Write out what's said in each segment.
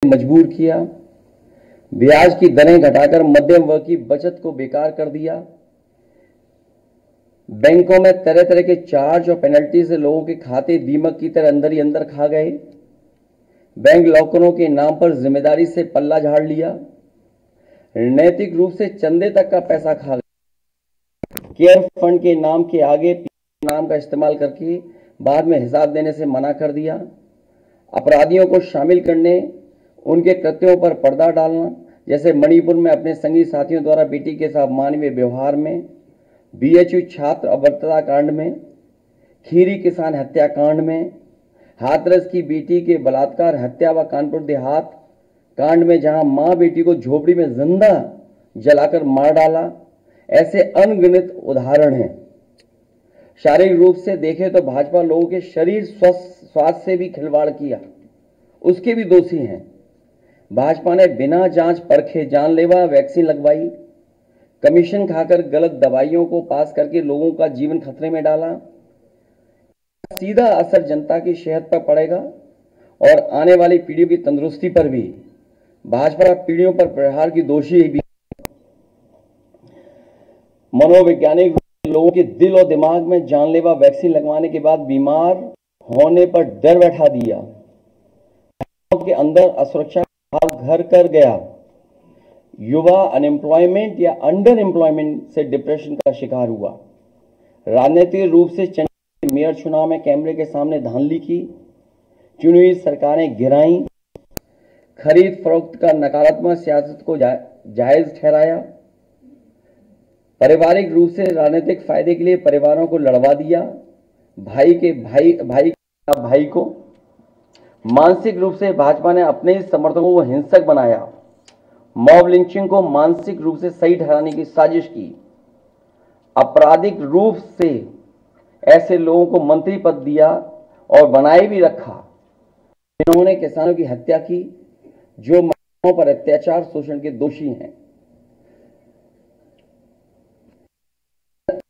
मजबूर किया, ब्याज की दरें घटाकर मध्यम वर्ग की बचत को बेकार कर दिया, बैंकों में तरह तरह के चार्ज और पेनल्टी से लोगों के खाते दीमक की तरह अंदर ही अंदर खा गए, बैंक लॉकरों के नाम पर जिम्मेदारी से पल्ला झाड़ लिया, नैतिक रूप से चंदे तक का पैसा खा गया, केयर फंड के नाम के आगे नाम का इस्तेमाल करके बाद में हिसाब देने से मना कर दिया, अपराधियों को शामिल करने, उनके कृत्यों पर पर्दा डालना, जैसे मणिपुर में अपने संगी साथियों द्वारा बेटी के साथ मानवीय व्यवहार में, बीएचयू छात्र अभद्रता कांड में, खीरी किसान हत्याकांड में, हाथरस की बेटी के बलात्कार हत्या व कानपुर देहात कांड में जहां मां बेटी को झोपड़ी में जिंदा जलाकर मार डाला, ऐसे अनगिनत उदाहरण हैं। शारीरिक रूप से देखें तो भाजपा लोगों के शरीर स्वास्थ्य से भी खिलवाड़ किया, उसके भी दोषी हैं। भाजपा ने बिना जांच परखे जानलेवा वैक्सीन लगवाई, कमीशन खाकर गलत दवाइयों को पास करके लोगों का जीवन खतरे में डाला। सीधा असर जनता की सेहत पर पड़ेगा और आने वाली पीढ़ियों की तंदुरुस्ती पर भी। भाजपा पीढ़ियों पर प्रहार की दोषी भी। मनोवैज्ञानिक लोगों के दिल और दिमाग में जानलेवा वैक्सीन लगवाने के बाद बीमार होने पर डर बैठा दिया, के अंदर असुरक्षा भाव घर कर गया, युवा अनएम्प्लॉयमेंट या अंडर एम्प्लॉयमेंट से डिप्रेशन का शिकार हुआ, राजनीतिक रूप से चंडीगढ़ मेयर चुनाव में कैमरे के सामने धांधली की, चुनी हुई सरकारें गिराई, खरीद फरोख्त का नकारात्मक सियासत को जायज ठहराया, पारिवारिक रूप से राजनीतिक फायदे के लिए परिवारों को लड़वा दिया, भाई को मानसिक रूप से भाजपा ने अपने ही समर्थकों को हिंसक बनाया, मॉब लिंचिंग को मानसिक रूप से सही ठहराने की साजिश की, आपराधिक रूप से ऐसे लोगों को मंत्री पद दिया और बनाए भी रखा जिन्होंने किसानों की हत्या की, जो महिलाओं पर अत्याचार शोषण के दोषी हैं।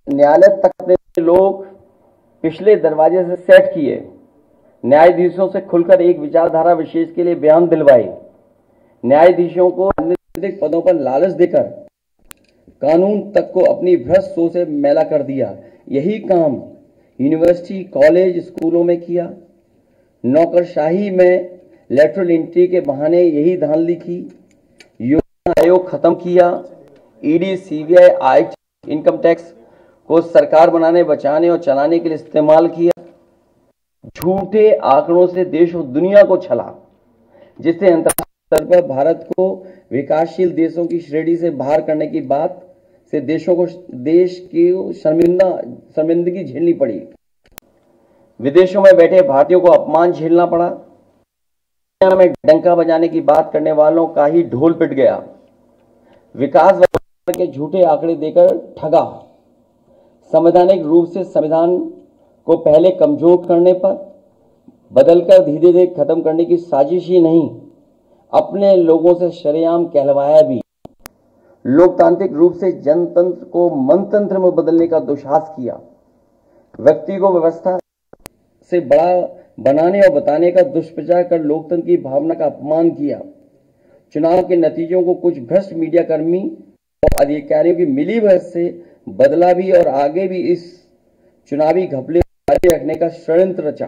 न्यायालय तक ने लोग पिछले दरवाजे से सेट किए, न्यायाधीशों से खुलकर एक विचारधारा विशेष के लिए बयान दिलवाए, न्यायाधीशों को राजनीतिक पदों पर लालच देकर कानून तक को अपनी भ्रष्ट सोच से मैला कर दिया। यही काम यूनिवर्सिटी, कॉलेज, स्कूलों में किया, नौकरशाही में लेटरल एंट्री के बहाने यही धांधली की, योजना आयोग खत्म किया, ED, CBI, IT, income tax को सरकार बनाने, बचाने और चलाने के लिए इस्तेमाल किया, झूठे आंकड़ों से देश और दुनिया को छला, जिससे अंतर्राष्ट्रीय स्तर पर भारत को विकासशील देशों की श्रेणी से बाहर करने की बात से देश की शर्मिंदगी झेलनी पड़ी। विदेशों में बैठे भारतीयों को अपमान झेलना पड़ा, दुनिया में डंका बजाने की बात करने वालों का ही ढोल पिट गया, विकास के झूठे आंकड़े देकर ठगा, संवैधानिक रूप से संविधान को पहले कमजोर करने पर बदलकर धीरे धीरे खत्म करने की साजिश ही नहीं, अपने लोगों से शरेआम कहलवाया भी, लोकतांत्रिक रूप से जनतंत्र को मनतंत्र में बदलने का दुस्साहस किया, व्यक्ति को व्यवस्था से बड़ा बनाने और बताने का दुष्प्रचार कर लोकतंत्र की भावना का अपमान किया, चुनाव के नतीजों को कुछ भ्रष्ट मीडिया कर्मी और अधिकारियों की मिलीभगत से बदला भी और आगे भी इस चुनावी घपले जारी रखने का षड्यंत्र रचा।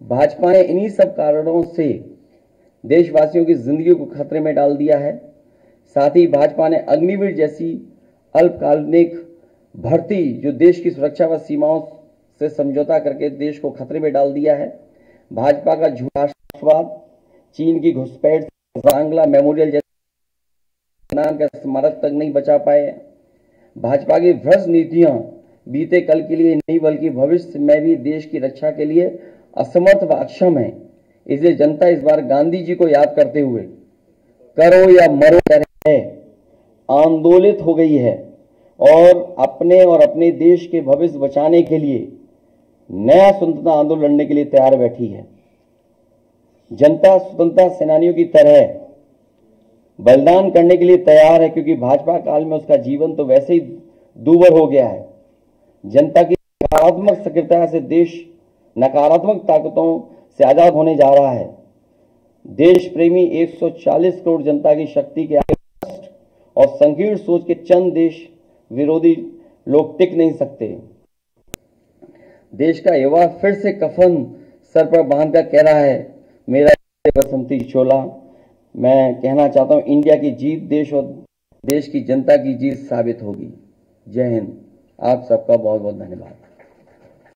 भाजपा ने इन्हीं सब कारणों से देशवासियों की जिंदगी को खतरे में डाल दिया है। साथ ही भाजपा ने अग्निवीर जैसी अल्पकालिक भर्ती, जो देश की सुरक्षा व सीमाओं से समझौता करके देश को खतरे में डाल दिया है। भाजपा का झूठा आश्वाद, चीन की घुसपैठ, सांगला मेमोरियल जैसे का स्मारक तक नहीं बचा पाए। भाजपा की भ्रष्ट नीतियां बीते कल के लिए नहीं बल्कि भविष्य में भी देश की रक्षा के लिए असमर्थ व अक्षम है। इसलिए जनता इस बार गांधी जी को याद करते हुए करो या मरो आंदोलित हो गई है और अपने देश के भविष्य बचाने के लिए नया स्वतंत्रता आंदोलन लड़ने के लिए तैयार बैठी है। जनता स्वतंत्रता सेनानियों की तरह बलिदान करने के लिए तैयार है, क्योंकि भाजपा काल में उसका जीवन तो वैसे ही दूभर हो गया है। जनता की नकारात्मक सक्रियता से देश नकारात्मक ताकतों से आजाद होने जा रहा है। देश प्रेमी 140 करोड़ जनता की शक्ति के आगे और संकीर्ण सोच के चंद देश विरोधी लोग टिक नहीं सकते। देश का युवा फिर से कफन सर पर बांधकर कह रहा है, मेरा बसंती चोला। मैं कहना चाहता हूं, इंडिया की जीत देश और देश की जनता की जीत साबित होगी। जय हिंद। आप सबका बहुत बहुत धन्यवाद।